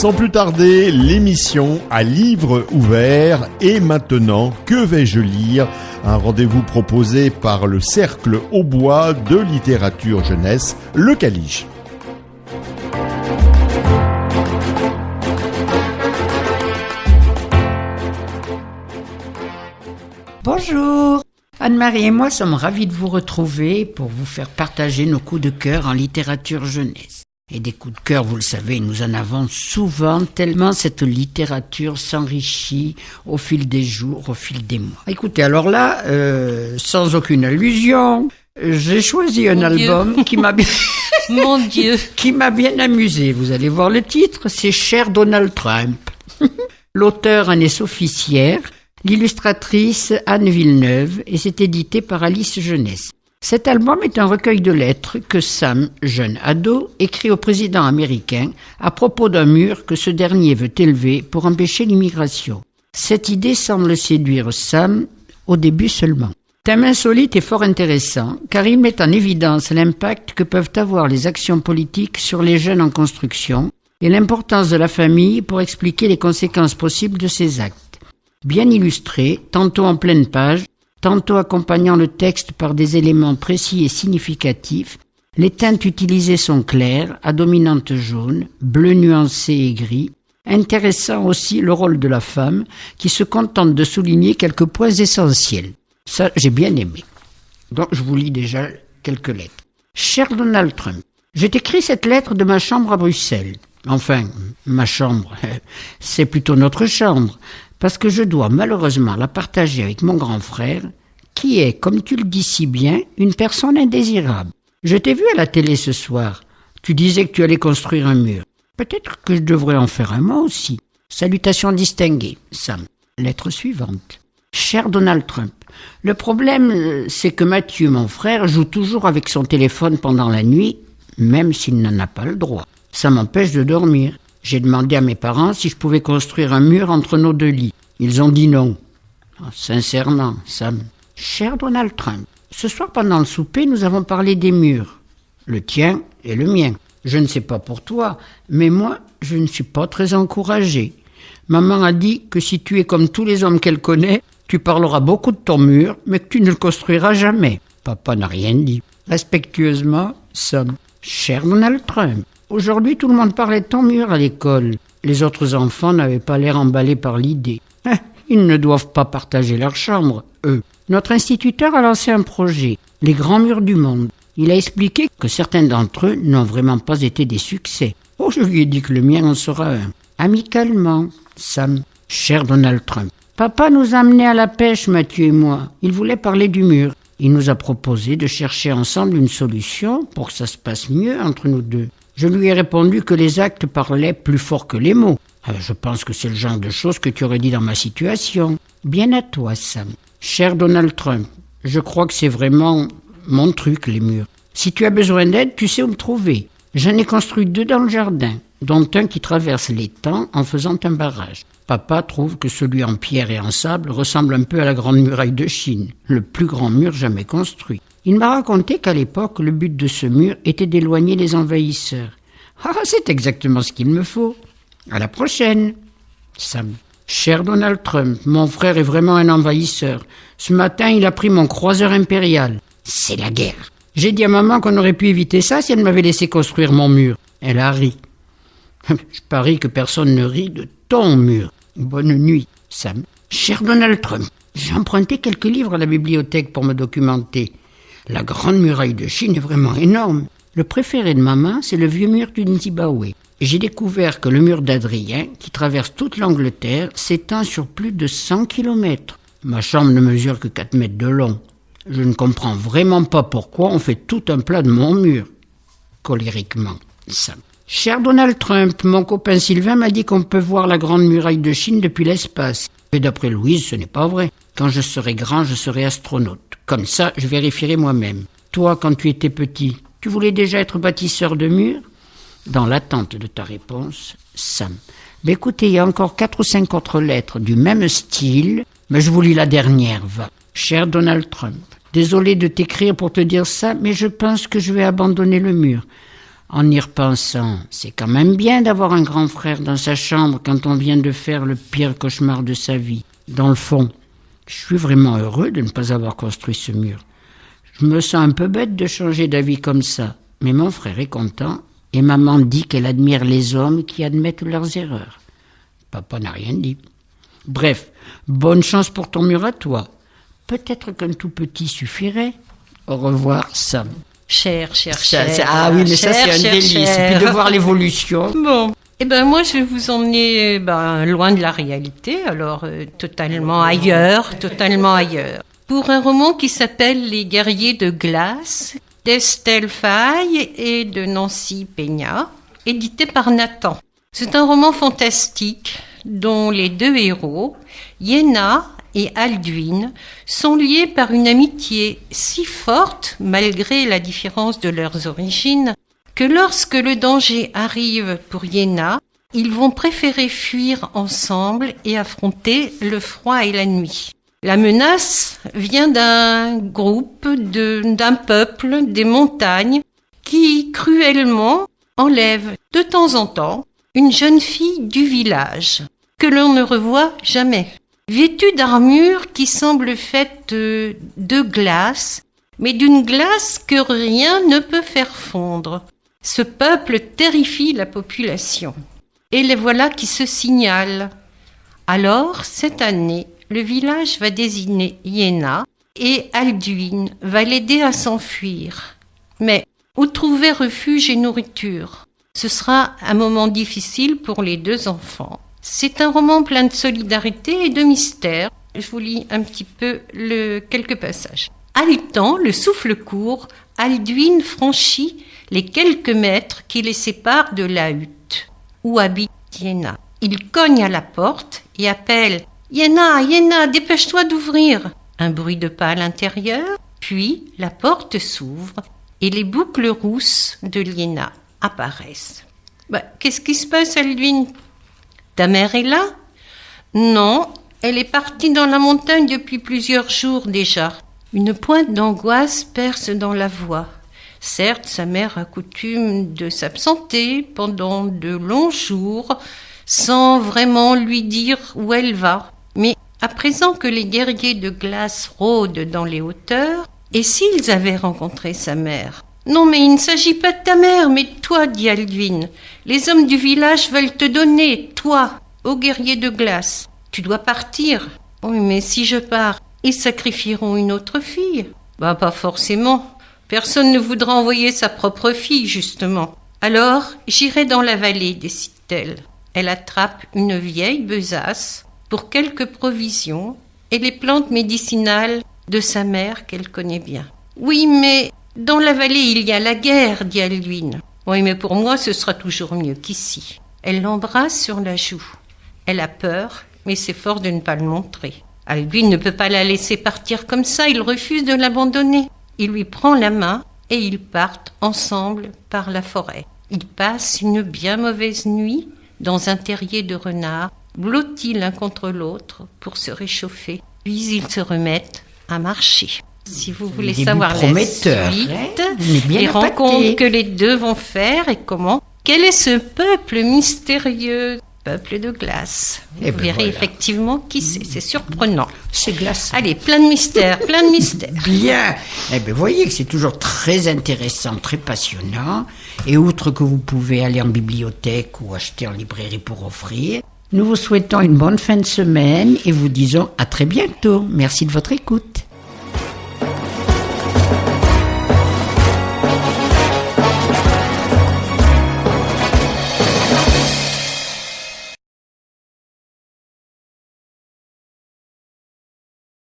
Sans plus tarder, l'émission à livre ouvert. Et maintenant, que vais-je lire ? Un rendez-vous proposé par le Cercle Aubois de littérature jeunesse, le Caliche. Bonjour, Anne-Marie et moi sommes ravis de vous retrouver pour vous faire partager nos coups de cœur en littérature jeunesse. Et des coups de cœur, vous le savez, nous en avons souvent, tellement cette littérature s'enrichit au fil des jours, au fil des mois. Écoutez, alors là, sans aucune allusion, j'ai choisi un album qui m'a bien... Mon Dieu, qui m'a bien amusé. Vous allez voir le titre, c'est Cher Donald Trump. L'auteur en est Sophie Sierre, l'illustratrice Anne Villeneuve, et c'est édité par Alice Jeunesse. Cet album est un recueil de lettres que Sam, jeune ado, écrit au président américain à propos d'un mur que ce dernier veut élever pour empêcher l'immigration. Cette idée semble séduire Sam au début seulement. Thème insolite et fort intéressant, car il met en évidence l'impact que peuvent avoir les actions politiques sur les jeunes en construction et l'importance de la famille pour expliquer les conséquences possibles de ces actes. Bien illustré, tantôt en pleine page, tantôt accompagnant le texte par des éléments précis et significatifs, les teintes utilisées sont claires, à dominante jaune, bleu nuancé et gris, intéressant aussi le rôle de la femme qui se contente de souligner quelques points essentiels. Ça, j'ai bien aimé. Donc, je vous lis déjà quelques lettres. Cher Donald Trump, je t'écris cette lettre de ma chambre à Bruxelles. Enfin, ma chambre, c'est plutôt notre chambre, parce que je dois malheureusement la partager avec mon grand frère, qui est, comme tu le dis si bien, une personne indésirable. Je t'ai vu à la télé ce soir. Tu disais que tu allais construire un mur. Peut-être que je devrais en faire un moi aussi. Salutations distinguées, Sam. Lettre suivante. Cher Donald Trump, le problème, c'est que Mathieu, mon frère, joue toujours avec son téléphone pendant la nuit, même s'il n'en a pas le droit. Ça m'empêche de dormir. J'ai demandé à mes parents si je pouvais construire un mur entre nos deux lits. Ils ont dit non. Sincèrement, Sam. Cher Donald Trump, ce soir pendant le souper, nous avons parlé des murs. Le tien et le mien. Je ne sais pas pour toi, mais moi, je ne suis pas très encouragé. Maman a dit que si tu es comme tous les hommes qu'elle connaît, tu parleras beaucoup de ton mur, mais que tu ne le construiras jamais. Papa n'a rien dit. Respectueusement, Sam. Cher Donald Trump, aujourd'hui tout le monde parlait de ton mur à l'école. Les autres enfants n'avaient pas l'air emballés par l'idée. Ils ne doivent pas partager leur chambre, eux. Notre instituteur a lancé un projet, les grands murs du monde. Il a expliqué que certains d'entre eux n'ont vraiment pas été des succès. Oh, je lui ai dit que le mien en sera un. Amicalement, Sam. Cher Donald Trump. Papa nous a amenés à la pêche, Mathieu et moi. Il voulait parler du mur. Il nous a proposé de chercher ensemble une solution pour que ça se passe mieux entre nous deux. Je lui ai répondu que les actes parlaient plus fort que les mots. Je pense que c'est le genre de choses que tu aurais dit dans ma situation. Bien à toi, Sam. Cher Donald Trump, je crois que c'est vraiment mon truc, les murs. Si tu as besoin d'aide, tu sais où me trouver. J'en ai construit 2 dans le jardin, dont un qui traverse l'étang en faisant un barrage. Papa trouve que celui en pierre et en sable ressemble un peu à la Grande Muraille de Chine, le plus grand mur jamais construit. Il m'a raconté qu'à l'époque, le but de ce mur était d'éloigner les envahisseurs. C'est exactement ce qu'il me faut. À la prochaine, Sam. Cher Donald Trump, mon frère est vraiment un envahisseur. Ce matin, il a pris mon croiseur impérial. C'est la guerre. J'ai dit à maman qu'on aurait pu éviter ça si elle m'avait laissé construire mon mur. Elle a ri. Je parie que personne ne rit de ton mur. Bonne nuit, Sam. Cher Donald Trump, j'ai emprunté quelques livres à la bibliothèque pour me documenter. La Grande Muraille de Chine est vraiment énorme. Le préféré de maman, c'est le vieux mur du Zimbabwe. J'ai découvert que le mur d'Adrien, qui traverse toute l'Angleterre, s'étend sur plus de 100 kilomètres. Ma chambre ne mesure que 4 mètres de long. Je ne comprends vraiment pas pourquoi on fait tout un plat de mon mur. Colériquement, Sam. Cher Donald Trump, mon copain Sylvain m'a dit qu'on peut voir la Grande Muraille de Chine depuis l'espace. Et d'après Louise, ce n'est pas vrai. Quand je serai grand, je serai astronaute. Comme ça, je vérifierai moi-même. Toi, quand tu étais petit, tu voulais déjà être bâtisseur de murs ? Dans l'attente de ta réponse, Sam. Mais écoutez, il y a encore 4 ou 5 autres lettres du même style, mais je vous lis la dernière, va. Cher Donald Trump, désolé de t'écrire pour te dire ça, mais je pense que je vais abandonner le mur. En y repensant, c'est quand même bien d'avoir un grand frère dans sa chambre quand on vient de faire le pire cauchemar de sa vie. Dans le fond, je suis vraiment heureux de ne pas avoir construit ce mur. Je me sens un peu bête de changer d'avis comme ça, mais mon frère est content et maman dit qu'elle admire les hommes qui admettent leurs erreurs. Papa n'a rien dit. Bref, bonne chance pour ton mur à toi. Peut-être qu'un tout petit suffirait. Au revoir, Sam. Cher. Ah oui, mais ça c'est un délice. Et puis de voir l'évolution. Bon. Eh ben moi je vais vous emmener loin de la réalité, alors totalement ailleurs. Pour un roman qui s'appelle Les Guerriers de glace, d'Estelle Faye et de Nancy Peña, édité par Nathan. C'est un roman fantastique dont les deux héros, Yenna et Alduin, sont liés par une amitié si forte, malgré la différence de leurs origines, que lorsque le danger arrive pour Yenna, ils vont préférer fuir ensemble et affronter le froid et la nuit. La menace vient d'un groupe, d'un peuple, des montagnes, qui cruellement enlève de temps en temps une jeune fille du village, que l'on ne revoit jamais. Vêtue d'armure qui semble faite de glace, mais d'une glace que rien ne peut faire fondre. Ce peuple terrifie la population. Et les voilà qui se signalent. Alors, cette année, le village va désigner Yenna et Alduin va l'aider à s'enfuir. Mais où trouver refuge et nourriture? Ce sera un moment difficile pour les deux enfants. C'est un roman plein de solidarité et de mystère. Je vous lis un petit peu quelques passages. Haletant, le souffle court, Alduin franchit les quelques mètres qui les séparent de la hutte où habite Yenna. Il cogne à la porte et appelle « Yenna, dépêche-toi d'ouvrir !» Un bruit de pas à l'intérieur, puis la porte s'ouvre et les boucles rousses de Yenna apparaissent. Qu'est-ce qui se passe, Alduin? Ta mère est là? Non, elle est partie dans la montagne depuis plusieurs jours déjà. Une pointe d'angoisse perce dans la voix. Certes, sa mère a coutume de s'absenter pendant de longs jours sans vraiment lui dire où elle va. Mais à présent que les guerriers de glace rôdent dans les hauteurs, et s'ils avaient rencontré sa mère? Non, mais il ne s'agit pas de ta mère, mais de toi, dit Alduin. Les hommes du village veulent te donner, toi, aux guerriers de glace. Tu dois partir. Oui, mais si je pars, ils sacrifieront une autre fille. Pas forcément. Personne ne voudra envoyer sa propre fille, justement. Alors, j'irai dans la vallée, décide-t-elle. Elle attrape une vieille besace pour quelques provisions et les plantes médicinales de sa mère qu'elle connaît bien. Oui, mais dans la vallée, il y a la guerre, dit Alduin. Oui, mais pour moi, ce sera toujours mieux qu'ici. Elle l'embrasse sur la joue. Elle a peur, mais s'efforce de ne pas le montrer. Alduin ne peut pas la laisser partir comme ça, il refuse de l'abandonner. Il lui prend la main et ils partent ensemble par la forêt. Ils passent une bien mauvaise nuit dans un terrier de renards, blottis l'un contre l'autre pour se réchauffer. Puis ils se remettent à marcher. Si vous voulez savoir la suite, les rencontres que les deux vont faire et comment, quel est ce peuple mystérieux, peuple de glace? Vous verrez effectivement qui c'est surprenant. C'est glace. Allez, plein de mystères. Bien. Voyez que c'est toujours très intéressant, très passionnant. Et outre que vous pouvez aller en bibliothèque ou acheter en librairie pour offrir, nous vous souhaitons une bonne fin de semaine et vous disons à très bientôt. Merci de votre écoute.